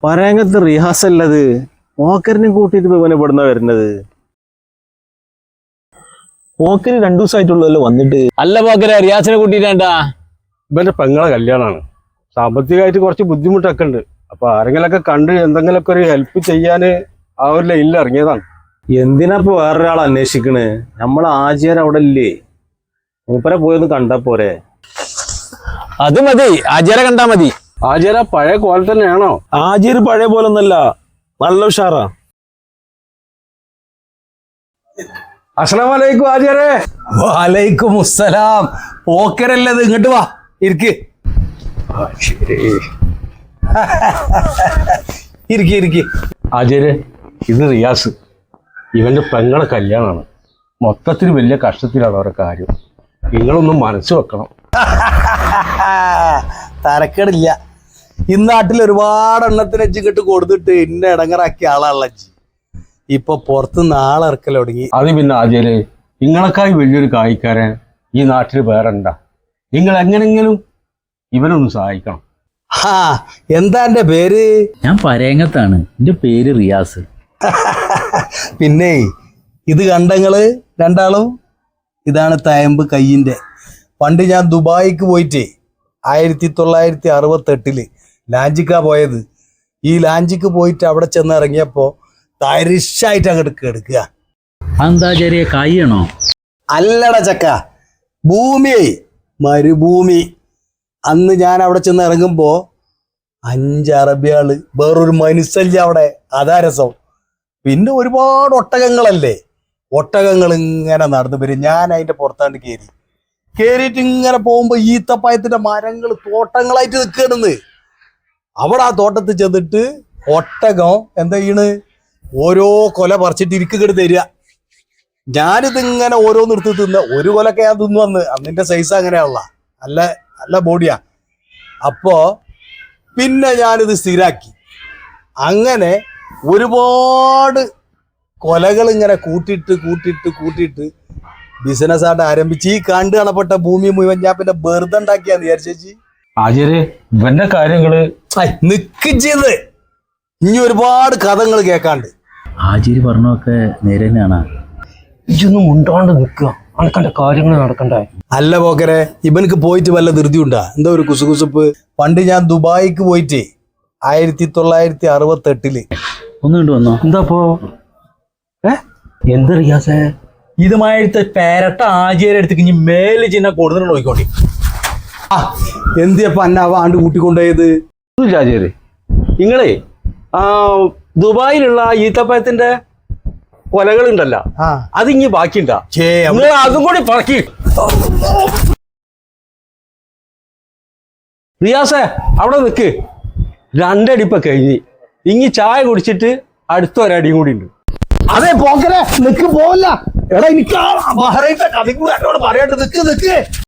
പറയാങ്കത്ത് റിയാസ് അല്ലത് ഓക്കറിനെ കൂട്ടിട്ട് ഇവനെ ഇവിടുന്ന വരുന്നത്. ഓക്കര് 2 ദിവസമായിട്ടുള്ളല്ലോ വന്നിട്ട്. അല്ല പോക്കരെ റിയാസിനെ കൂട്ടിട്ടാ ഇവന്റെ പെങ്ങളെ കല്യാണമാണ്. സാമ്പത്തികമായിട്ട് കുറച്ച് ബുദ്ധിമുട്ടൊക്കെ ഉണ്ട്. അപ്പൊ ആരെങ്കിലൊക്കെ കണ്ട് എന്തെങ്കിലുമൊക്കെ ഒരു ഹെൽപ്പ് ചെയ്യാന് ആ ഒരു ലൈനിൽ ഇറങ്ങിയതാണ്. എന്തിനാപ്പൊ വേറൊരാൾ അന്വേഷിക്കണ്? നമ്മളെ ആചാരം അവിടെ ഇല്ലേ? മൂപ്പരെ പോയൊന്ന് കണ്ടാ പോരെ? അത് മതി, ആചാര കണ്ടാ മതി. ആചാര പഴയ കോലം തന്നെയാണോ? ആചാര് പഴയ പോലെ ഒന്നല്ല, നല്ല ഉഷാറാ. അസ്സലാമു അലൈക്കും ആചാരേ. വലൈക്കും അസ്സലാം. പോക്കരല്ലത്, ഇങ്ങോട്ട് വാ, ഇരിക്ക്. ഇരിക്ക്. ആചാര്യ, ഇത് റിയാസ്. ഇവന്റെ പെങ്ങളെ കല്യാണമാണ്. മൊത്തത്തിൽ വലിയ കഷ്ടത്തിലാണ് അവരുടെ കാര്യം. നിങ്ങളൊന്നും മനസ്സ് വെക്കണം. തരക്കേടില്ല. ഇന്നാട്ടിൽ ഒരുപാട് എണ്ണത്തിന് ഇങ്ങോട്ട് കൊടുത്തിട്ട് എന്നെ ഇടങ്ങറാക്കിയ ആളാണല്ലോ. ഇപ്പൊ പുറത്ത് നാളെ ഇറക്കൽ തുടങ്ങി. അത് പിന്നെ ആചാര്യ, നിങ്ങളെക്കായി വലിയൊരു കായിക്കാരൻ ഈ നാട്ടിൽ വേറെ ഉണ്ടാ. നിങ്ങൾ എങ്ങനെങ്കിലും ഇവനൊന്ന് സഹായിക്കണം. എന്താ എന്റെ പേര്? ഞാൻ പരേങ്ങത്താണ്. എൻ്റെ പേര് റിയാസ്. പിന്നെ ഇത് കണ്ടങ്ങള് രണ്ടാളും, ഇതാണ് തയമ്പ് കയ്യിന്റെ. പണ്ട് ഞാൻ ദുബായിക്ക് പോയിട്ട് 1968 ലാഞ്ചിക്കാ പോയത്. ഈ ലാഞ്ചിക്ക് പോയിട്ട് അവിടെ ചെന്ന് ഇറങ്ങിയപ്പോ തരിശായിട്ട് അങ്ങോട്ട് കിടക്കുക. എന്താ ചെറിയ കയ്യണോ? അല്ലട ചക്ക, ഭൂമിയെ മരുഭൂമി. അന്ന് ഞാൻ അവിടെ ചെന്ന് ഇറങ്ങുമ്പോ 5 അറബിയാള്, വേറൊരു മനുഷ്യല്ല അവിടെ. അതാ രസം. പിന്നെ ഒരുപാട് ഒട്ടകങ്ങളല്ലേ, ഒട്ടകങ്ങൾ ഇങ്ങനെ നടന്നു വരും. ഞാൻ അതിന്റെ പുറത്താണ്ട് കേറിയിട്ട് ഇങ്ങനെ പോകുമ്പോ ഈത്തപ്പായത്തിന്റെ മരങ്ങൾ തോട്ടങ്ങളായിട്ട് നിൽക്കണെന്ന്. അവിടെ ആ തോട്ടത്തിൽ ചെന്നിട്ട് ഒട്ടകം എന്താ ചെയ്യണ്, ഓരോ കൊല പറിച്ചിട്ട് ഇരിക്കങ്ങട് തരിക. ഞാനിതിങ്ങനെ ഓരോന്ന് എടുത്ത് തിന്ന. ഒരു കൊലൊക്കെ ഞാൻ തിന്നു വന്ന്. അന്നിന്റെ സൈസ് അങ്ങനെയുള്ള നല്ല നല്ല ബോഡിയാ. അപ്പോ പിന്നെ ഞാനിത് സ്ഥിരാക്കി. അങ്ങനെ ഒരുപാട് കൊലകൾ ഇങ്ങനെ കൂട്ടിയിട്ട് ബിസിനസ്സായിട്ട് ആരംഭിച്ച് ഈ കണ്ടു കാണപ്പെട്ട ഭൂമി മുഴുവൻ ഞാൻ പിന്നെ വെറുതെ ഉണ്ടാക്കിയാന്ന് വിചാരിച്ചേച്ചി. ആചാര്യ, ഇവന്റെ കാര്യങ്ങള് നിക്ക് ചെയ്ത് ഇനി ഒരുപാട് കഥകൾ കേൾക്കാണ്ട്. ആചാര് പറഞ്ഞൊക്കെ നേരെ തന്നെയാണ്. ഇതൊന്നും മുണ്ടോണ്ട് നിൽക്കുക, അനക്കന്റെ കാര്യങ്ങൾ നടക്കണ്ടേ. അല്ല പോക്കരെ, ഇവനക്ക് പോയിട്ട് വല്ല ധൃതി ഉണ്ടാ? എന്താ ഒരു കുസുകുസുപ്പ്? പണ്ട് ഞാൻ ദുബായിക്ക് പോയിട്ട് 1968 ഒന്ന് കണ്ടു വന്നോ? എന്താപ്പോ എന്ത് റിയാസേ? ഇതുമായിട്ട് പേരട്ട ആചാര്യ എടുത്ത് ഇനി മേല് ചിന്ന കൊടുത്തിട്ട് നോക്കിക്കോണ്ടി. എന്തിയപ്പ അന്ന ആണ്ട് കൂട്ടിക്കൊണ്ടുപോയത്? ആചാര്യ, നിങ്ങളെ ദുബായിലുള്ള ഈത്തപ്പഴത്തിന്റെ കൊലകളുണ്ടല്ലോ, അതിങ്ങി ബാക്കിണ്ടാ. നിങ്ങൾ അതും കൂടി പറക്കി. റിയാസേ, അവിടെ നിക്ക്. 2 അടിപ്പൊ കഴിഞ്ഞ് ഇങ്ങി ചായ കുടിച്ചിട്ട് അടുത്ത ഒരടിയും കൂടി ഉണ്ട്. അതെ പോക്കരെ, നിക്ക് പോവല്ല. എടാ എനിക്ക് പറയാണ്ട് നിക്ക്.